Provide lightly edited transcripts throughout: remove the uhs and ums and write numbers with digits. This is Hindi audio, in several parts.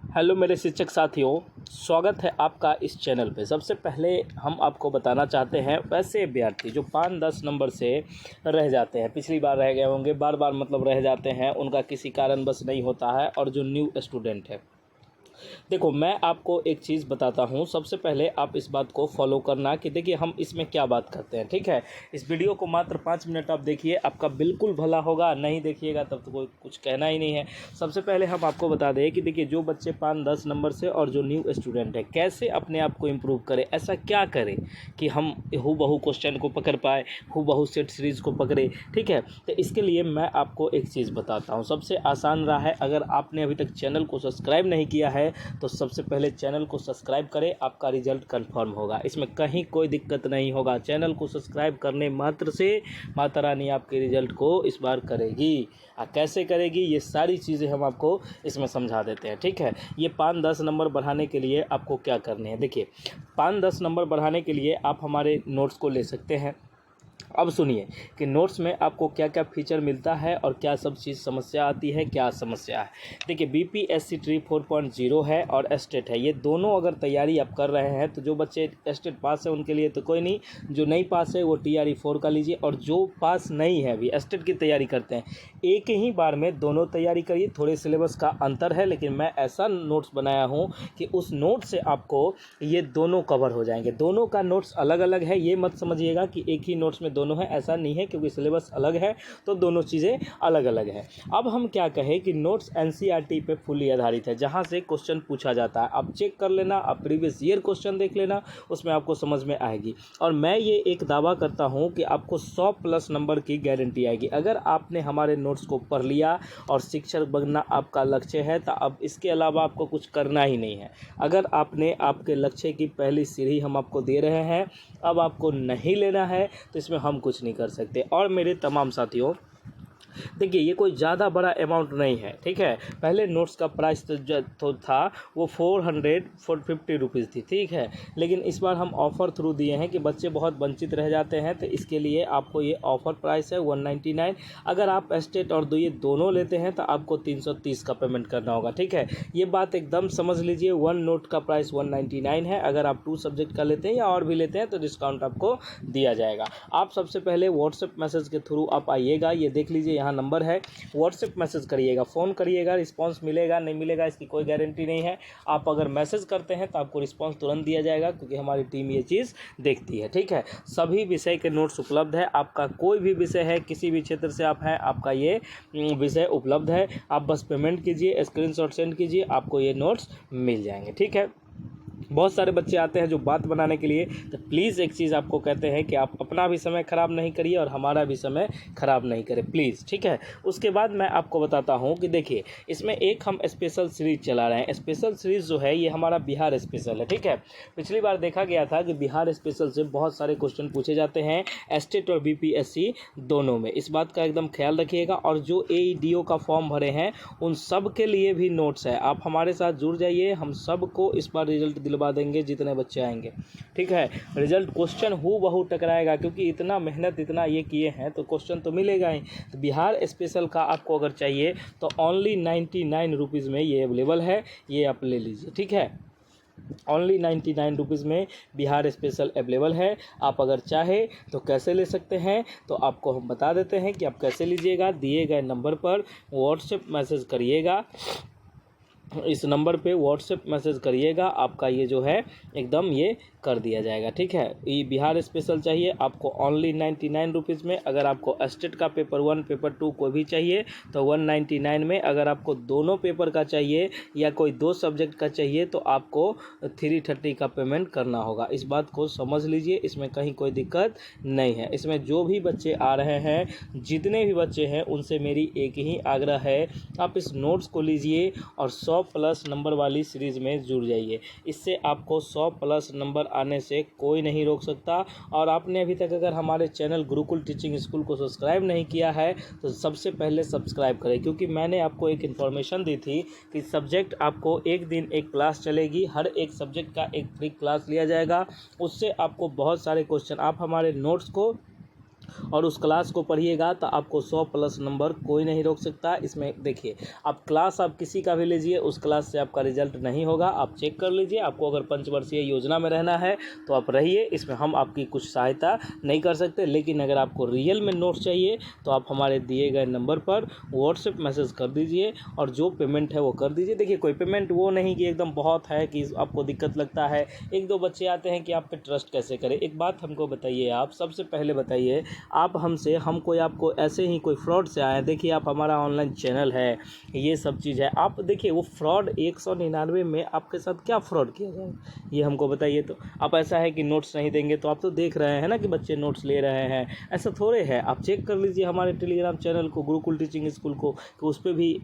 हेलो मेरे शिक्षक साथियों, स्वागत है आपका इस चैनल पे। सबसे पहले हम आपको बताना चाहते हैं, वैसे अभ्यर्थी जो 5-10 नंबर से रह जाते हैं, पिछली बार रह गए होंगे, बार बार मतलब रह जाते हैं, उनका किसी कारणवश नहीं होता है, और जो न्यू स्टूडेंट है, देखो मैं आपको एक चीज़ बताता हूँ। सबसे पहले आप इस बात को फॉलो करना कि देखिए हम इसमें क्या बात करते हैं, ठीक है। इस वीडियो को मात्र 5 मिनट आप देखिए, आपका बिल्कुल भला होगा। नहीं देखिएगा तब तो कोई कुछ कहना ही नहीं है। सबसे पहले हम आपको बता दें कि देखिए जो बच्चे 5-10 नंबर से और जो न्यू स्टूडेंट है, कैसे अपने आप को इम्प्रूव करें, ऐसा क्या करें कि हम हूबहू क्वेश्चन को पकड़ पाए, हूबहू सेट सीरीज़ को पकड़े, ठीक है। तो इसके लिए मैं आपको एक चीज़ बताता हूँ। सबसे आसान राह है, अगर आपने अभी तक चैनल को सब्सक्राइब नहीं किया है तो सबसे पहले चैनल को सब्सक्राइब करें, आपका रिजल्ट कंफर्म होगा। इसमें कहीं कोई दिक्कत नहीं होगा। चैनल को सब्सक्राइब करने मात्र से माता रानी आपके रिजल्ट को इस बार करेगी। कैसे करेगी, ये सारी चीज़ें हम आपको इसमें समझा देते हैं, ठीक है। ये 5-10 नंबर बढ़ाने के लिए आपको क्या करने हैं, देखिए 5-10 नंबर बढ़ाने के लिए आप हमारे नोट्स को ले सकते हैं। अब सुनिए कि नोट्स में आपको क्या क्या फीचर मिलता है और क्या सब चीज़ समस्या आती है, क्या समस्या है। देखिए बीपीएससी ट्री 4.0 है और एस्टेट है। ये दोनों अगर तैयारी आप कर रहे हैं तो जो बच्चे एस्टेट पास है उनके लिए तो कोई नहीं, जो नहीं पास है वो TRE 4 का लीजिए, और जो पास नहीं है अभी एस्टेट की तैयारी करते हैं, एक ही बार में दोनों तैयारी करिए। थोड़े सिलेबस का अंतर है, लेकिन मैं ऐसा नोट्स बनाया हूँ कि उस नोट से आपको ये दोनों कवर हो जाएंगे। दोनों का नोट्स अलग अलग है, ये मत समझिएगा कि एक ही नोट्स में दोनों है, ऐसा नहीं है, क्योंकि सिलेबस अलग है तो दोनों चीज़ें अलग अलग है। अब हम क्या कहें कि नोट्स NCERT पे फुली आधारित है, जहां से क्वेश्चन पूछा जाता है। आप चेक कर लेना, आप प्रीवियस ईयर क्वेश्चन देख लेना, उसमें आपको समझ में आएगी। और मैं ये एक दावा करता हूं कि आपको 100+ नंबर की गारंटी आएगी अगर आपने हमारे नोट्स को पढ़ लिया और शिक्षक बनना आपका लक्ष्य है। तो अब इसके अलावा आपको कुछ करना ही नहीं है। अगर आपने आपके लक्ष्य की पहली सीढ़ी हम आपको दे रहे हैं, अब आपको नहीं लेना है तो इसमें हम कुछ नहीं कर सकते। और मेरे तमाम साथियों, देखिए ये कोई ज़्यादा बड़ा अमाउंट नहीं है, ठीक है। पहले नोट्स का प्राइस तो था वो 450 रुपीज़ थी, ठीक है। लेकिन इस बार हम ऑफ़र थ्रू दिए हैं कि बच्चे बहुत वंचित रह जाते हैं, तो इसके लिए आपको ये ऑफ़र प्राइस है 199। अगर आप एस्टेट और ये दोनों लेते हैं तो आपको 330 का पेमेंट करना होगा, ठीक है। ये बात एकदम समझ लीजिए। 1 नोट का प्राइस 199 है। अगर आप 2 सब्जेक्ट का लेते हैं या और भी लेते हैं तो डिस्काउंट आपको दिया जाएगा। आप सबसे पहले व्हाट्सएप मैसेज के थ्रू आप आइएगा, ये देख लीजिए यहाँ नंबर है, व्हाट्सएप मैसेज करिएगा, फ़ोन करिएगा। रिस्पांस मिलेगा नहीं मिलेगा इसकी कोई गारंटी नहीं है। आप अगर मैसेज करते हैं तो आपको रिस्पांस तुरंत दिया जाएगा, क्योंकि हमारी टीम ये चीज़ देखती है, ठीक है। सभी विषय के नोट्स उपलब्ध है। आपका कोई भी विषय है, किसी भी क्षेत्र से आप हैं, आपका ये विषय उपलब्ध है। आप बस पेमेंट कीजिए, स्क्रीनशॉट सेंड कीजिए, आपको ये नोट्स मिल जाएंगे, ठीक है। बहुत सारे बच्चे आते हैं जो बात बनाने के लिए, तो प्लीज़ एक चीज़ आपको कहते हैं कि आप अपना भी समय ख़राब नहीं करिए और हमारा भी समय ख़राब नहीं करें, प्लीज़, ठीक है। उसके बाद मैं आपको बताता हूं कि देखिए इसमें एक हम स्पेशल सीरीज़ चला रहे हैं। स्पेशल सीरीज़ जो है ये हमारा बिहार स्पेशल है, ठीक है। पिछली बार देखा गया था कि बिहार स्पेशल से बहुत सारे क्वेश्चन पूछे जाते हैं, एस्टेट और BPSC दोनों में। इस बात का एकदम ख्याल रखिएगा। और जो AEDO का फॉर्म भरे हैं उन सब के लिए भी नोट्स है। आप हमारे साथ जुड़ जाइए, हम सबको इस बार रिजल्ट दिलवा देंगे जितने बच्चे आएंगे, ठीक है। रिजल्ट क्वेश्चन हूबहू टकराएगा, क्योंकि इतना मेहनत इतना ये किए हैं तो क्वेश्चन तो मिलेगा ही। तो बिहार स्पेशल का आपको अगर चाहिए तो ओनली 99 रुपीज़ में ये अवेलेबल है, ये आप ले लीजिए, ठीक है। ओनली 99 रुपीज़ में बिहार स्पेशल अवेलेबल है। आप अगर चाहे तो कैसे ले सकते हैं तो आपको हम बता देते हैं कि आप कैसे लीजिएगा। दिए गए नंबर पर व्हाट्सएप मैसेज करिएगा, इस नंबर पे व्हाट्सएप मैसेज करिएगा, आपका ये जो है एकदम ये कर दिया जाएगा, ठीक है। ये बिहार स्पेशल चाहिए आपको ओनली 99 रुपीज़ में। अगर आपको एस्टेट का पेपर 1 पेपर 2 कोई भी चाहिए तो 199 में। अगर आपको दोनों पेपर का चाहिए या कोई 2 सब्जेक्ट का चाहिए तो आपको 330 का पेमेंट करना होगा। इस बात को समझ लीजिए, इसमें कहीं कोई दिक्कत नहीं है। इसमें जो भी बच्चे आ रहे हैं, जितने भी बच्चे हैं, उनसे मेरी एक ही आग्रह है, आप इस नोट्स को लीजिए और 100+ नंबर वाली सीरीज़ में जुड़ जाइए। इससे आपको 100+ नंबर आने से कोई नहीं रोक सकता। और आपने अभी तक अगर हमारे चैनल गुरुकुल टीचिंग स्कूल को सब्सक्राइब नहीं किया है तो सबसे पहले सब्सक्राइब करें, क्योंकि मैंने आपको एक इन्फॉर्मेशन दी थी कि सब्जेक्ट आपको एक दिन एक क्लास चलेगी, हर एक सब्जेक्ट का एक फ्री क्लास लिया जाएगा। उससे आपको बहुत सारे क्वेश्चन, आप हमारे नोट्स को और उस क्लास को पढ़िएगा तो आपको 100+ नंबर कोई नहीं रोक सकता। इसमें देखिए, आप क्लास आप किसी का भी लीजिए, उस क्लास से आपका रिजल्ट नहीं होगा। आप चेक कर लीजिए। आपको अगर पंचवर्षीय योजना में रहना है तो आप रहिए, इसमें हम आपकी कुछ सहायता नहीं कर सकते। लेकिन अगर आपको रियल में नोट्स चाहिए तो आप हमारे दिए गए नंबर पर व्हाट्सएप मैसेज कर दीजिए और जो पेमेंट है वो कर दीजिए। देखिए, कोई पेमेंट वो नहीं कि एकदम बहुत है कि आपको दिक्कत लगता है। 1-2 बच्चे आते हैं कि आप पे ट्रस्ट कैसे करें। एक बात हमको बताइए, आप सबसे पहले बताइए, आप हमसे हम कोई आपको ऐसे ही कोई फ्रॉड से आए? देखिए, आप हमारा ऑनलाइन चैनल है, ये सब चीज़ है। आप देखिए, वो फ्रॉड 199 में आपके साथ क्या फ्रॉड किया जाए, ये हमको बताइए। तो आप ऐसा है कि नोट्स नहीं देंगे, तो आप तो देख रहे हैं ना कि बच्चे नोट्स ले रहे हैं, ऐसा थोड़े है। आप चेक कर लीजिए हमारे टेलीग्राम चैनल को, गुरुकुल टीचिंग स्कूल को, कि उस पर भी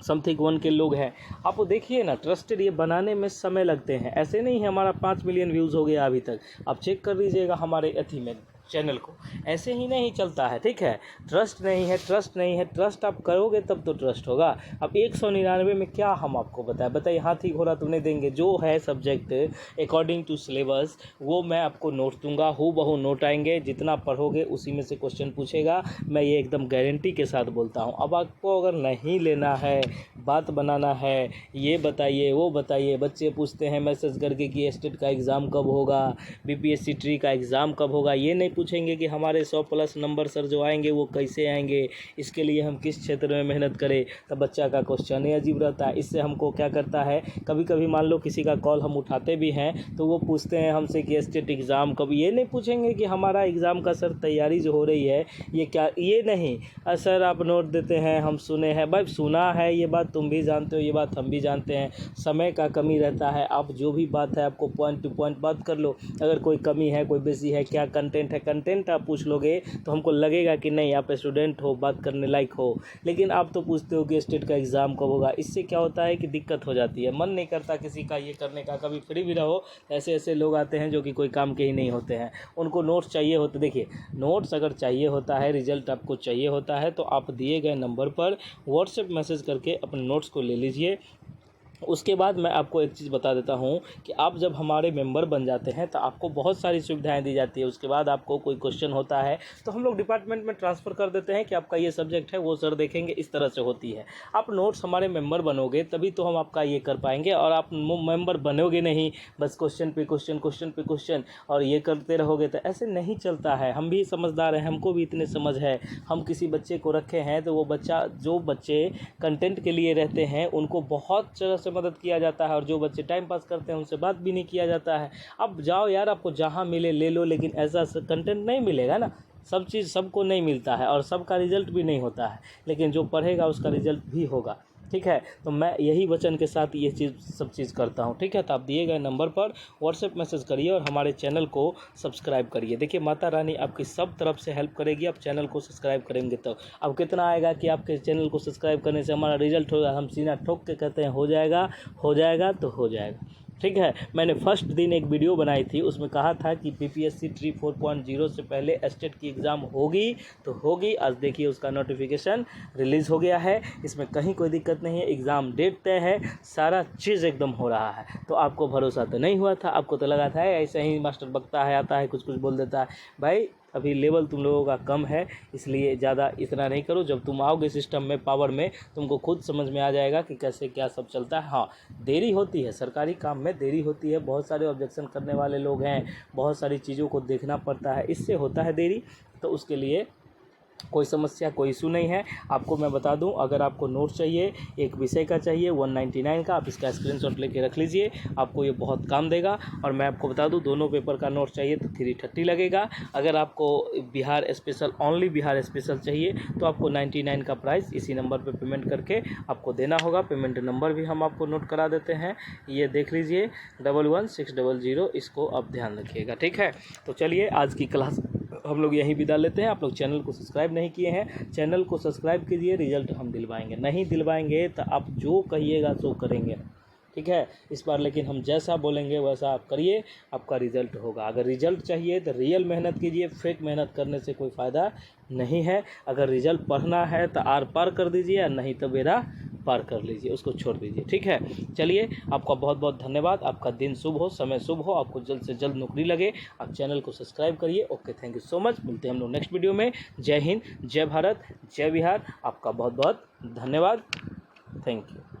समथिंग 1 के लोग हैं। आप देखिए ना, ट्रस्टेड ये बनाने में समय लगते हैं, ऐसे नहीं है हमारा 5 मिलियन व्यूज़ हो गया अभी तक। आप चेक कर लीजिएगा हमारे अथी में चैनल को, ऐसे ही नहीं चलता है। ठीक है, ट्रस्ट नहीं है, ट्रस्ट नहीं है। ट्रस्ट आप करोगे तब तो ट्रस्ट होगा। अब 199 में क्या हम आपको बताइए, हाथी घोड़ा तो नहीं देंगे। जो है सब्जेक्ट अकॉर्डिंग टू सिलेबस वो मैं आपको नोट दूंगा, हूबहू नोट आएंगे। जितना पढ़ोगे उसी में से क्वेश्चन पूछेगा, मैं ये एकदम गारंटी के साथ बोलता हूँ। अब आपको अगर नहीं लेना है, बात बनाना है, ये बताइए वो बताइए। बच्चे पूछते हैं मैसेज करके कि स्टेट का एग्ज़ाम कब होगा, बीपीएससी ट्री का एग्ज़ाम कब होगा। ये नहीं पूछेंगे कि हमारे 100+ नंबर सर जो आएंगे वो कैसे आएंगे, इसके लिए हम किस क्षेत्र में मेहनत करें। तब बच्चा का क्वेश्चन ही अजीब रहता है। इससे हमको क्या करता है, कभी कभी मान लो किसी का कॉल हम उठाते भी हैं तो वो पूछते हैं हमसे कि स्टेट एग्ज़ाम कब। ये नहीं पूछेंगे कि हमारा एग्ज़ाम का सर तैयारी जो हो रही है ये क्या, ये नहीं। सर आप नोट देते हैं, हम सुने हैं। भाई सुना है, ये बात तुम भी जानते हो, ये बात हम भी जानते हैं। समय का कमी रहता है। आप जो भी बात है आपको पॉइंट टू पॉइंट बात कर लो। अगर कोई कमी है, कोई बेसी है, क्या कंटेंट है, कंटेंट आप पूछ लोगे तो हमको लगेगा कि नहीं आप स्टूडेंट हो, बात करने लायक हो। लेकिन आप तो पूछते हो कि स्टेट का एग्ज़ाम कब होगा। इससे क्या होता है कि दिक्कत हो जाती है, मन नहीं करता किसी का ये करने का। कभी फ्री भी रहो, ऐसे ऐसे लोग आते हैं जो कि कोई काम के ही नहीं होते हैं, उनको नोट्स चाहिए होते। देखिए, नोट्स अगर चाहिए होता है, रिजल्ट आपको चाहिए होता है, तो आप दिए गए नंबर पर व्हाट्सएप मैसेज करके अपने नोट्स को ले लीजिए। उसके बाद मैं आपको एक चीज़ बता देता हूँ कि आप जब हमारे मेंबर बन जाते हैं तो आपको बहुत सारी सुविधाएं दी जाती है। उसके बाद आपको कोई क्वेश्चन होता है तो हम लोग डिपार्टमेंट में ट्रांसफ़र कर देते हैं कि आपका ये सब्जेक्ट है, वो सर देखेंगे। इस तरह से होती है। आप नोट्स हमारे मेंबर बनोगे तभी तो हम आपका ये कर पाएंगे। और आप मेंबर बनोगे नहीं, बस क्वेश्चन पे क्वेश्चन, क्वेश्चन पे क्वेश्चन और ये करते रहोगे तो ऐसे नहीं चलता है। हम भी समझदार हैं, हमको भी इतने समझ है। हम किसी बच्चे को रखे हैं तो वो बच्चा, जो बच्चे कंटेंट के लिए रहते हैं उनको बहुत तरह से मदद किया जाता है, और जो बच्चे टाइम पास करते हैं उनसे बात भी नहीं किया जाता है। अब जाओ यार, आपको जहाँ मिले ले लो, लेकिन ऐसा कंटेंट नहीं मिलेगा ना। सब चीज़ सबको नहीं मिलता है और सबका रिजल्ट भी नहीं होता है, लेकिन जो पढ़ेगा उसका रिजल्ट भी होगा। ठीक है, तो मैं यही वचन के साथ ये सब चीज़ करता हूँ। ठीक है, तो आप दिए गए नंबर पर व्हाट्सएप मैसेज करिए और हमारे चैनल को सब्सक्राइब करिए। देखिए, माता रानी आपकी सब तरफ से हेल्प करेगी। आप चैनल को सब्सक्राइब करेंगे तो अब कितना आएगा कि आपके चैनल को सब्सक्राइब करने से हमारा रिजल्ट होगा। हम सीना ठोक के कहते हैं हो जाएगा, हो जाएगा तो हो जाएगा। ठीक है, मैंने फर्स्ट दिन एक वीडियो बनाई थी, उसमें कहा था कि बीपीएससी ट्री 4.0 से पहले स्टेट की एग्ज़ाम होगी तो होगी। आज देखिए उसका नोटिफिकेशन रिलीज़ हो गया है। इसमें कहीं कोई दिक्कत नहीं है, एग्ज़ाम डेट तय है, सारा चीज़ एकदम हो रहा है। तो आपको भरोसा तो नहीं हुआ था, आपको तो लगा था ऐसे ही मास्टर बकता है, आता है कुछ कुछ बोल देता है। भाई अभी लेवल तुम लोगों का कम है, इसलिए ज़्यादा इतना नहीं करो। जब तुम आओगे सिस्टम में, पावर में, तुमको खुद समझ में आ जाएगा कि कैसे क्या सब चलता है। हाँ, देरी होती है, सरकारी काम में देरी होती है, बहुत सारे ऑब्जेक्शन करने वाले लोग हैं, बहुत सारी चीज़ों को देखना पड़ता है, इससे होता है देरी। तो उसके लिए कोई समस्या, कोई इशू नहीं है। आपको मैं बता दूं, अगर आपको नोट चाहिए, एक विषय का चाहिए 199 का, आप इसका स्क्रीनशॉट लेके रख लीजिए, आपको ये बहुत काम देगा। और मैं आपको बता दूं, दोनों पेपर का नोट चाहिए तो 330 लगेगा। अगर आपको Bihar special, only Bihar special चाहिए तो आपको 99 का प्राइस इसी नंबर पर पेमेंट करके आपको देना होगा। पेमेंट नंबर भी हम आपको नोट करा देते हैं, ये देख लीजिए 11600, इसको आप ध्यान रखिएगा। ठीक है, तो चलिए आज की क्लास हम लोग यहीं विदा लेते हैं। आप लोग चैनल को सब्सक्राइब नहीं किए हैं, चैनल को सब्सक्राइब कीजिए। रिजल्ट हम दिलवाएंगे, नहीं दिलवाएंगे तो आप जो कहिएगा सो करेंगे। ठीक है, इस बार लेकिन हम जैसा बोलेंगे वैसा आप करिए, आपका रिजल्ट होगा। अगर रिजल्ट चाहिए तो रियल मेहनत कीजिए, फेक मेहनत करने से कोई फ़ायदा नहीं है। अगर रिजल्ट पढ़ना है तो आर पार कर दीजिए, नहीं तो बेरा पार कर लीजिए, उसको छोड़ दीजिए। ठीक है, चलिए आपका बहुत बहुत धन्यवाद। आपका दिन शुभ हो, समय शुभ हो, आपको जल्द से जल्द नौकरी लगे। आप चैनल को सब्सक्राइब करिए। Okay, thank you so much. मिलते हैं हम लोग नेक्स्ट वीडियो में। जय हिंद, जय भारत, जय बिहार। आपका बहुत बहुत धन्यवाद। Thank you.